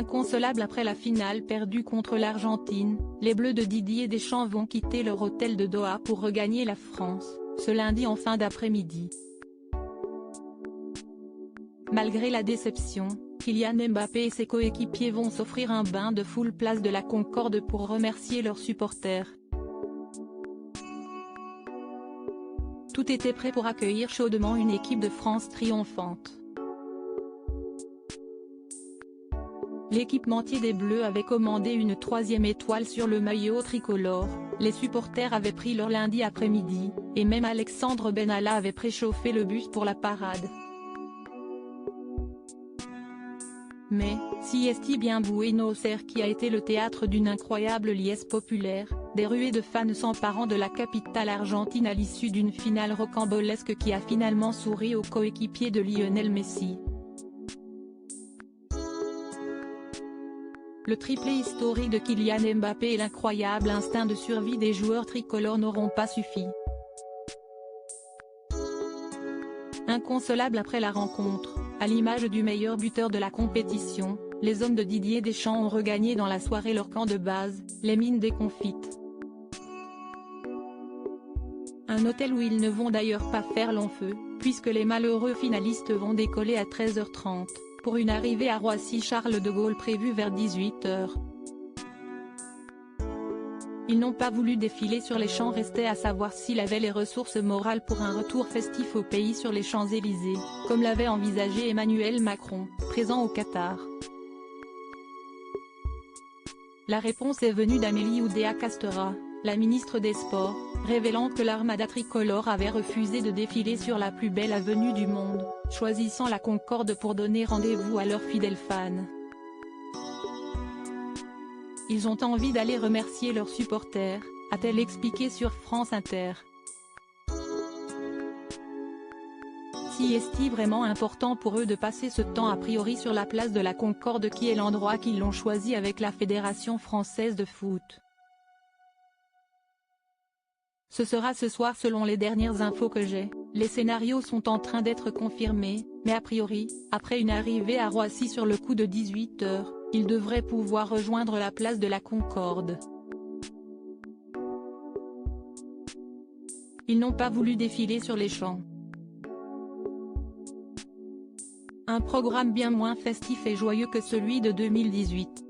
Inconsolables après la finale perdue contre l'Argentine, les Bleus de Didier Deschamps vont quitter leur hôtel de Doha pour regagner la France, ce lundi en fin d'après-midi. Malgré la déception, Kylian Mbappé et ses coéquipiers vont s'offrir un bain de foule place de la Concorde pour remercier leurs supporters. Tout était prêt pour accueillir chaudement une équipe de France triomphante. L'équipementier des Bleus avait commandé une 3e étoile sur le maillot tricolore, les supporters avaient pris leur lundi après-midi, et même Alexandre Benalla avait préchauffé le bus pour la parade. Mais, si est bien Buenos Aires qui a été le théâtre d'une incroyable liesse populaire, des ruées de fans s'emparant de la capitale argentine à l'issue d'une finale rocambolesque qui a finalement souri aux coéquipiers de Lionel Messi. Le triplé historique de Kylian Mbappé et l'incroyable instinct de survie des joueurs tricolores n'auront pas suffi. Inconsolables après la rencontre, à l'image du meilleur buteur de la compétition, les hommes de Didier Deschamps ont regagné dans la soirée leur camp de base, les mines déconfites. Un hôtel où ils ne vont d'ailleurs pas faire long feu, puisque les malheureux finalistes vont décoller à 13h30. Pour une arrivée à Roissy-Charles de Gaulle prévue vers 18h. Ils n'ont pas voulu défiler sur les champs, restait à savoir s'il avait les ressources morales pour un retour festif au pays sur les Champs-Élysées, comme l'avait envisagé Emmanuel Macron, présent au Qatar. La réponse est venue d'Amélie Oudéa-Castéra, la ministre des Sports, révélant que l'armada tricolore avait refusé de défiler sur la plus belle avenue du monde, choisissant la Concorde pour donner rendez-vous à leurs fidèles fans. Ils ont envie d'aller remercier leurs supporters, a-t-elle expliqué sur France Inter. Si est-il vraiment important pour eux de passer ce temps a priori sur la place de la Concorde qui est l'endroit qu'ils l'ont choisi avec la Fédération française de foot. Ce sera ce soir selon les dernières infos que j'ai, les scénarios sont en train d'être confirmés, mais a priori, après une arrivée à Roissy sur le coup de 18h, ils devraient pouvoir rejoindre la place de la Concorde. Ils n'ont pas voulu défiler sur les champs. Un programme bien moins festif et joyeux que celui de 2018.